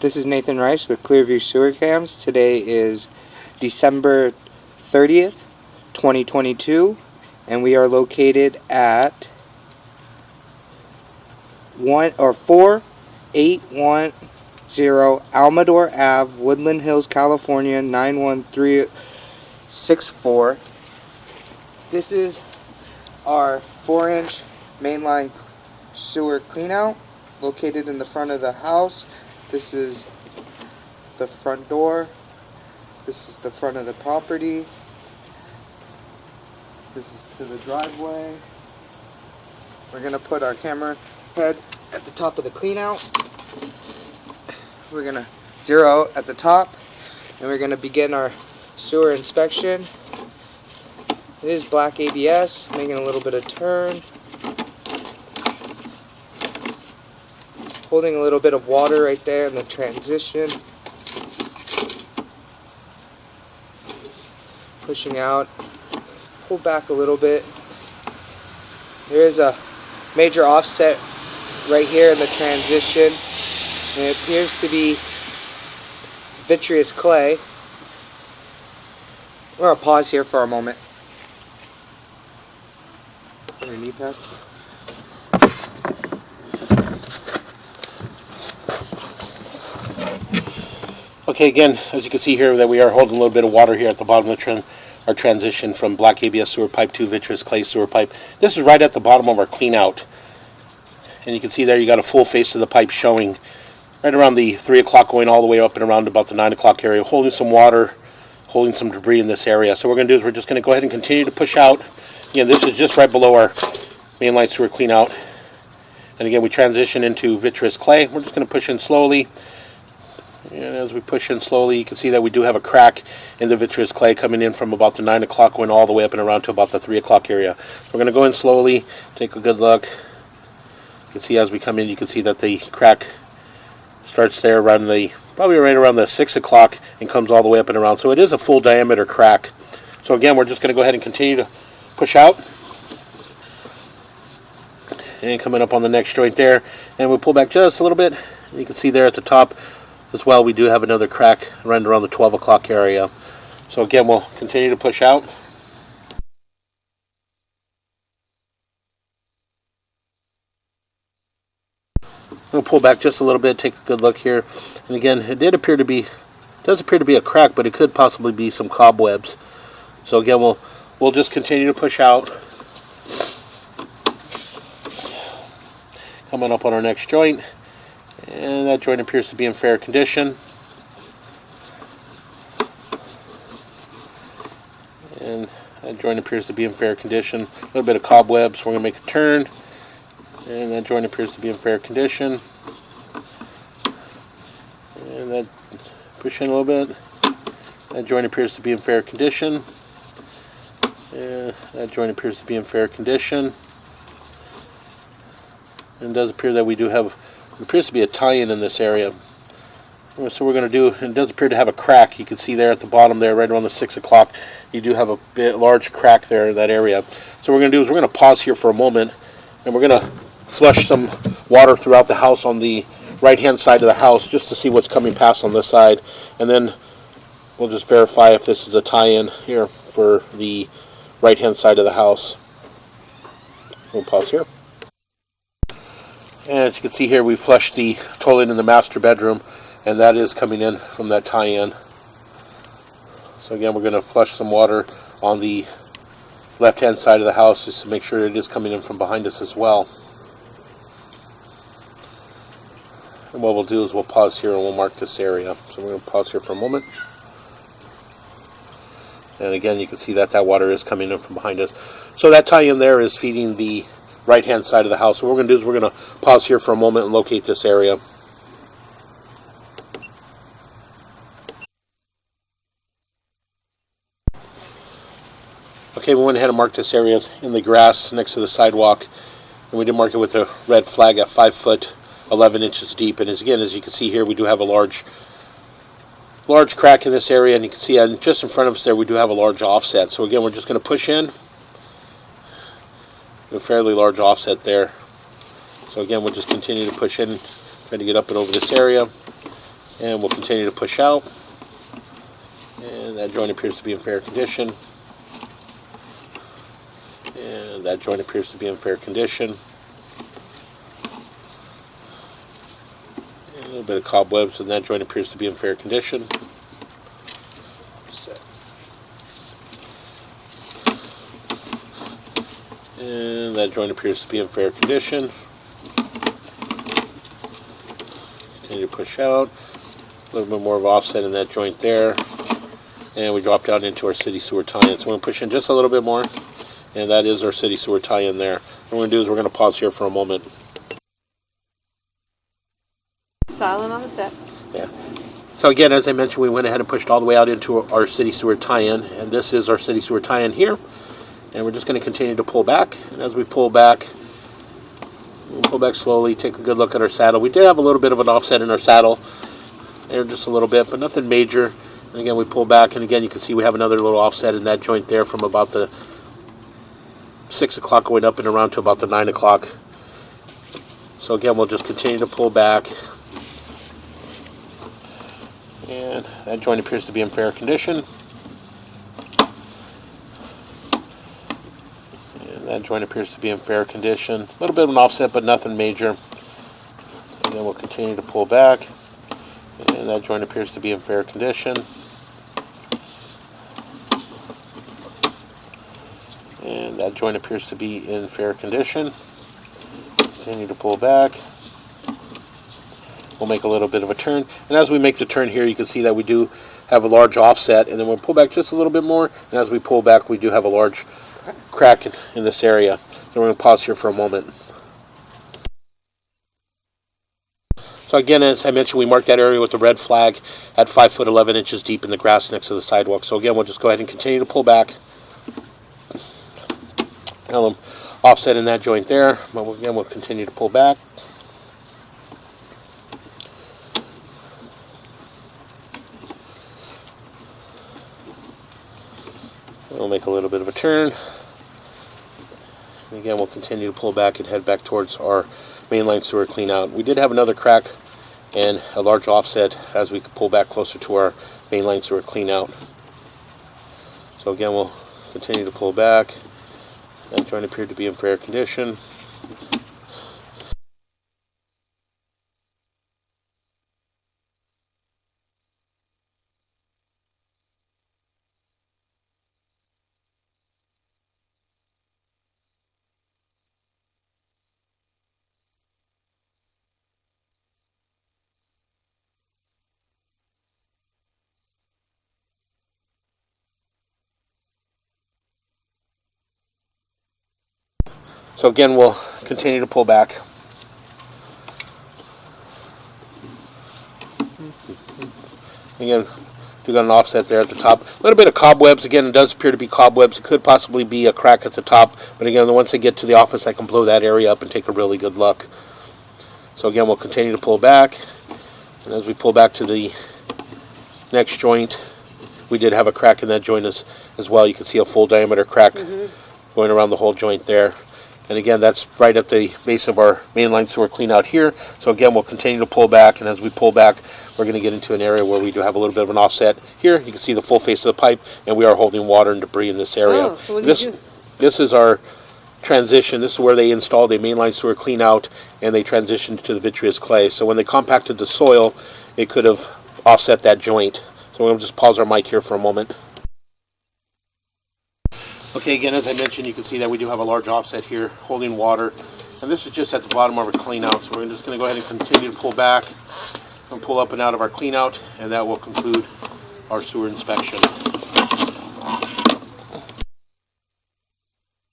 This is Nathan Rice with Clearview Sewer Cams. Today is December 30th, 2022, and we are located at 4810 Almidor Ave, Woodland Hills, California 91364. This is our 4-inch mainline sewer cleanout located in the front of the house. This is the front door. This is the front of the property. This is to the driveway. We're going to put our camera head at the top of the cleanout. We're going to zero at the top, and we're going to begin our sewer inspection. It is black ABS, making a little bit of turn. Holding a little bit of water right there in the transition. Pushing out. Pull back a little bit. There is a major offset right here in the transition. And it appears to be vitreous clay. We're going to pause here for a moment. Your knee pad. Okay, again, as you can see here, that we are holding a little bit of water here at the bottom of our transition from black ABS sewer pipe to vitreous clay sewer pipe. This is right at the bottom of our clean out. And you can see there you got a full face of the pipe showing right around the 3 o'clock going all the way up and around about the 9 o'clock area, holding some water, holding some debris in this area. So what we're going to do is we're just going to go ahead and continue to push out. Again, this is just right below our mainline sewer clean out. And again, we transition into vitreous clay. We're just going to push in slowly. And as we push in slowly, you can see that we do have a crack in the vitreous clay coming in from about the 9 o'clock going all the way up and around to about the 3 o'clock area. We're going to go in slowly, take a good look. You can see as we come in, you can see that the crack starts there around probably right around the 6 o'clock and comes all the way up and around. So it is a full diameter crack. So again, we're just going to go ahead and continue to push out. And coming up on the next joint there. And we'll pull back just a little bit. You can see there at the top as well, we do have another crack right around the 12 o'clock area. So again, we'll continue to push out. We'll pull back just a little bit, take a good look here. And again, it does appear to be a crack, but it could possibly be some cobwebs. So again, we'll just continue to push out. Coming up on our next joint. And that joint appears to be in fair condition. And that joint appears to be in fair condition. A little bit of cobwebs. We're going to make a turn. And that joint appears to be in fair condition. And that, push in a little bit. That joint appears to be in fair condition. And that joint appears to be in fair condition. And it does appear that we do have, it appears to be a tie-in in this area. So we're going to do, it does appear to have a crack. You can see there at the bottom there, right around the 6 o'clock, you do have a large crack there in that area. So what we're going to do is we're going to pause here for a moment, and we're going to flush some water throughout the house on the right-hand side of the house just to see what's coming past on this side. And then we'll just verify if this is a tie-in here for the right-hand side of the house. We'll pause here. And as you can see here, we flushed the toilet in the master bedroom, and that is coming in from that tie-in. So again, we're going to flush some water on the left-hand side of the house just to make sure it is coming in from behind us as well. And what we'll do is we'll pause here and we'll mark this area. So we're going to pause here for a moment. And again, you can see that water is coming in from behind us. So that tie-in there is feeding the right-hand side of the house. So what we're going to do is we're going to pause here for a moment and locate this area. Okay, we went ahead and marked this area in the grass next to the sidewalk, and we did mark it with a red flag at 5 foot 11 inches deep. And as you can see here, we do have a large crack in this area, and you can see just in front of us there we do have a large offset. So again, we're just going to push in. A fairly large offset there. So again, we'll just continue to push in, try to get up and over this area. And we'll continue to push out. And that joint appears to be in fair condition. And that joint appears to be in fair condition. And a little bit of cobwebs, and that joint appears to be in fair condition. Set. And that joint appears to be in fair condition. Continue to push out. A little bit more of offset in that joint there. And we drop down into our city sewer tie-in. So we're going to push in just a little bit more. And that is our city sewer tie-in there. What we're going to do is we're going to pause here for a moment. Silent on the set. Yeah. So again, as I mentioned, we went ahead and pushed all the way out into our city sewer tie-in. And this is our city sewer tie-in here. And we're just going to continue to pull back. And as we pull back, we'll pull back slowly, take a good look at our saddle. We did have a little bit of an offset in our saddle. There, just a little bit, but nothing major. And again, we pull back, and again, you can see we have another little offset in that joint there from about the 6 o'clock going up and around to about the 9 o'clock. So again, we'll just continue to pull back. And that joint appears to be in fair condition. And that joint appears to be in fair condition. A little bit of an offset, but nothing major. And then we'll continue to pull back. And that joint appears to be in fair condition. And that joint appears to be in fair condition. Continue to pull back. We'll make a little bit of a turn. And as we make the turn here, you can see that we do have a large offset. And then we'll pull back just a little bit more. And as we pull back, we do have a large crack in this area. So we're going to pause here for a moment. So again, as I mentioned, we marked that area with the red flag at 5 foot 11 inches deep in the grass next to the sidewalk. So again, we'll just go ahead and continue to pull back. Offset in that joint there. But again, we'll continue to pull back. We'll make a little bit of a turn. And again, we'll continue to pull back and head back towards our mainline sewer clean out. We did have another crack and a large offset as we pull back closer to our mainline sewer clean out. So again, we'll continue to pull back. That joint appeared to be in fair condition. So again, we'll continue to pull back. Again, we got an offset there at the top. A little bit of cobwebs. Again, it does appear to be cobwebs. It could possibly be a crack at the top. But again, once I get to the office, I can blow that area up and take a really good look. So again, we'll continue to pull back. And as we pull back to the next joint, we did have a crack in that joint as well. You can see a full diameter crack going around the whole joint there. And again, that's right at the base of our mainline sewer clean out here. So again, we'll continue to pull back. And as we pull back, we're going to get into an area where we do have a little bit of an offset. Here, you can see the full face of the pipe. And we are holding water and debris in this area. Oh, so what do you do? This is our transition. This is where they installed a mainline sewer clean out. And they transitioned to the vitreous clay. So when they compacted the soil, it could have offset that joint. So we'll just pause our mic here for a moment. Okay, again, as I mentioned, you can see that we do have a large offset here holding water. And this is just at the bottom of our clean out. So we're just going to go ahead and continue to pull back and pull up and out of our clean out. And that will conclude our sewer inspection.